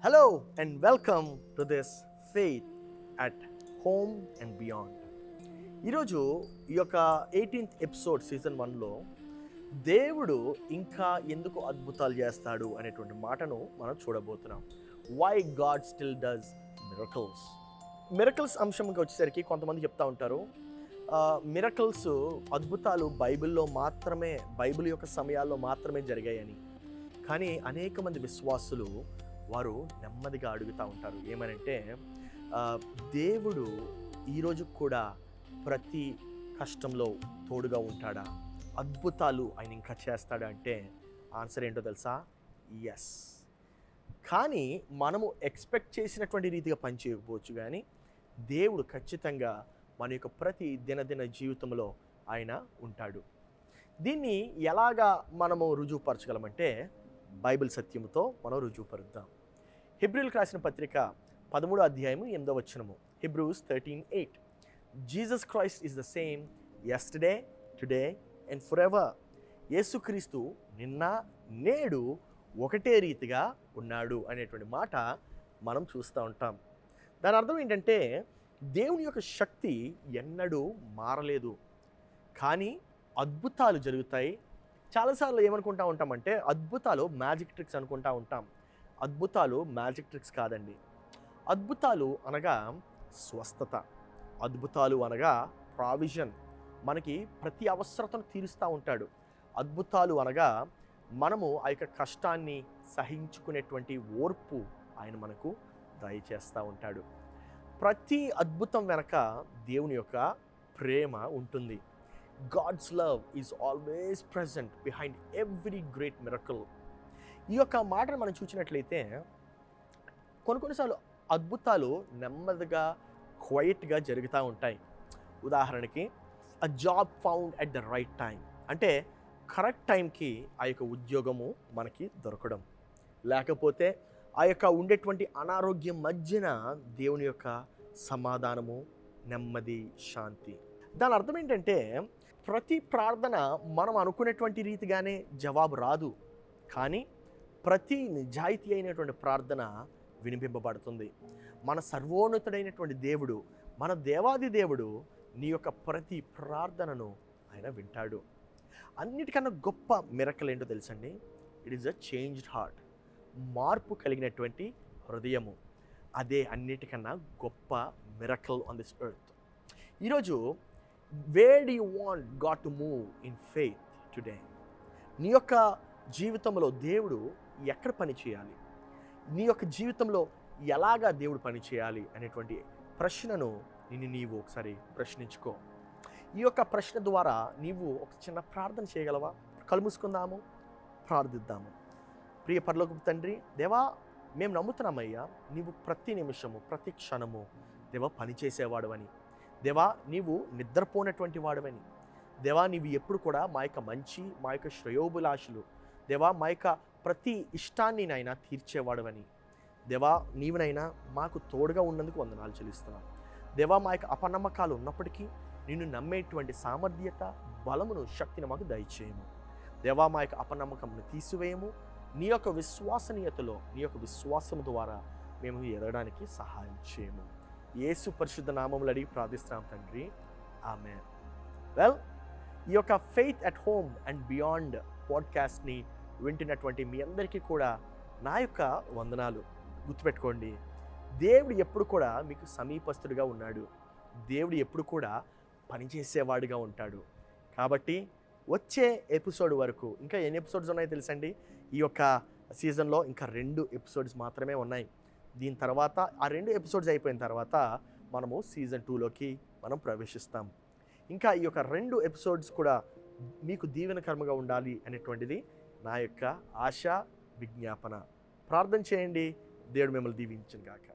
Hello and welcome to this Faith at Home and Beyond. ఈరోజు ఈ యొక్క 18th episode season 1లో దేవుడు ఇంకా ఎందుకు అద్భుతాలు చేస్తాడు అనేటువంటి మాటను మనం చూడబోతున్నాం. Why god still does miracles అంశంకి వచ్చేసరికి కొంతమంది చెప్తా ఉంటారు మిరకల్స్ అద్భుతాలు బైబిల్ యొక్క సమయాల్లో మాత్రమే జరిగాయని. కానీ అనేక మంది విశ్వాసులు వారు నెమ్మదిగా అడుగుతూ ఉంటారు ఏమనంటే దేవుడు ఈరోజు కూడా ప్రతి కష్టంలో తోడుగా ఉంటాడా, అద్భుతాలు ఆయన ఇంకా చేస్తాడా అంటే ఆన్సర్ ఏంటో తెలుసా? ఎస్. కానీ మనము ఎక్స్పెక్ట్ చేసినటువంటి రీతిగా పనిచేయకపోవచ్చు, కానీ దేవుడు ఖచ్చితంగా మన యొక్క ప్రతి దినదిన జీవితంలో ఆయన ఉంటాడు. దీన్ని ఎలాగా మనము రుజువుపరచగలమంటే బైబిల్ సత్యముతో మనం రుజువుపరుద్దాం. హెబ్రీయులకు రాసిన పత్రిక 13వ అధ్యాయము 8వ వచనము. Hebrews 13:8. Jesus Christ is the same yesterday, today and forever. యేసుక్రీస్తు నిన్న నేడు ఒకటే రీతిగా ఉన్నాడు అనేటువంటి మాట మనం చూస్తూ ఉంటాం. దాని అర్థం ఏంటంటే దేవుని యొక్క శక్తి ఎన్నడూ మారలేదు, కానీ అద్భుతాలు జరుగుతాయి. చాలాసార్లు ఏమనుకుంటా ఉంటామంటే అద్భుతాలు మ్యాజిక్ ట్రిక్స్ అనుకుంటా ఉంటాం. అద్భుతాలు మ్యాజిక్ ట్రిక్స్ కాదండి. అద్భుతాలు అనగా స్వస్థత, అద్భుతాలు అనగా ప్రావిజన్, మనకి ప్రతి అవసరతను తీరుస్తూ ఉంటాడు. అద్భుతాలు అనగా మనము ఆ యొక్క కష్టాన్ని సహించుకునేటువంటి ఓర్పు ఆయన మనకు దయచేస్తూ ఉంటాడు. ప్రతి అద్భుతం వెనక దేవుని యొక్క ప్రేమ ఉంటుంది. God's love is always present behind every great miracle. ఈ యొక్క మాటను మనం చూసినట్లయితే కొన్నిసార్లు అద్భుతాలు నెమ్మదిగా క్వైట్గా జరుగుతూ ఉంటాయి. ఉదాహరణకి అ job found at the right time అంటే కరెక్ట్ టైంకి ఆ యొక్క ఉద్యోగము మనకి దొరకడం, లేకపోతే ఆ యొక్క ఉండేటువంటి అనారోగ్యం మధ్యన దేవుని యొక్క సమాధానము, నెమ్మది, శాంతి. దాని అర్థం ఏంటంటే ప్రతి ప్రార్థన మనం అనుకునేటువంటి రీతిగానే జవాబు రాదు, కానీ ప్రతి నిజాయితీ అయినటువంటి ప్రార్థన వినిపింపబడుతుంది. మన సర్వోన్నతుడైనటువంటి దేవుడు, మన దేవాది దేవుడు నీ యొక్క ప్రతి ప్రార్థనను ఆయన వింటాడు. అన్నిటికన్నా గొప్ప మిరకల్ ఏంటో తెలుసండి? It is a changed heart. మార్పు కలిగినటువంటి హృదయము, అదే అన్నిటికన్నా గొప్ప మిరకల్ ఆన్ దిస్ ఎర్త్. ఈరోజు where do you want God to move in faith today? నీ యొక్క జీవితంలో దేవుడు ఎక్కడ పని చేయాలి, నీ యొక్క జీవితంలో ఎలాగా దేవుడు పని చేయాలి అనేటువంటి ప్రశ్నను నీవు ఒకసారి ప్రశ్నించుకో. ఈ యొక్క ప్రశ్న ద్వారా నీవు ఒక చిన్న ప్రార్థన చేయగలవా? కళ్ళు మూసుకుందాము, ప్రార్థిద్దాము. ప్రియ పరలోకపు తండ్రి, దేవా, మేము నమ్ముతున్నామయ్యా, నీవు ప్రతి నిమిషము ప్రతి క్షణము దేవా పనిచేసేవాడవని. దేవా, నీవు నిద్రపోనటువంటి వాడవని. దేవా, నీవు ఎప్పుడు కూడా మా యొక్క మంచి, మా యొక్క శ్రేయోభిలాషులు, దేవా, మా యొక్క ప్రతి ఇష్టాన్ని నైనా తీర్చేవాడవని. దేవా, నీవునైనా మాకు తోడుగా ఉన్నందుకు వందనాలు చెల్లిస్తున్నాను. దేవా, మా యొక్క అపనమ్మకాలు ఉన్నప్పటికీ నిన్ను నమ్మేటువంటి సామర్థ్యత, బలమును, శక్తిని మాకు దయచేయము. దేవా, మా యొక్క అపనమ్మకంను తీసివేయము. నీ యొక్క విశ్వసనీయతలో, నీ యొక్క విశ్వాసం ద్వారా మేము ఎదగడానికి సహాయం చేయము. యేసు పరిశుద్ధ నామములో అడిగి ప్రార్థిస్తున్నాం తండ్రి, ఆమేన్. వెల్, ఈ యొక్క faith at home and beyond పాడ్కాస్ట్ని వింటున్నటువంటి మీ అందరికీ కూడా నా యొక్క వందనాలు. గుర్తుపెట్టుకోండి, దేవుడు ఎప్పుడు కూడా మీకు సమీపస్తుడిగా ఉన్నాడు. దేవుడు ఎప్పుడు కూడా పనిచేసేవాడిగా ఉంటాడు. కాబట్టి వచ్చే ఎపిసోడ్ వరకు, ఇంకా ఎన్ని ఎపిసోడ్స్ ఉన్నాయో తెలుసండి? ఈ యొక్క సీజన్లో ఇంకా 2 ఎపిసోడ్స్ మాత్రమే ఉన్నాయి. దీని తర్వాత ఆ 2 ఎపిసోడ్స్ అయిపోయిన తర్వాత మనము సీజన్ 2లోకి మనం ప్రవేశిస్తాం. ఇంకా ఈ యొక్క 2 ఎపిసోడ్స్ కూడా మీకు దీవెనకరంగా ఉండాలి అనేటువంటిది నా యొక్క ఆశ, విజ్ఞాపన. ప్రార్థన చేయండి, దేవుడు మిమ్మల్ని దీవించును గాక.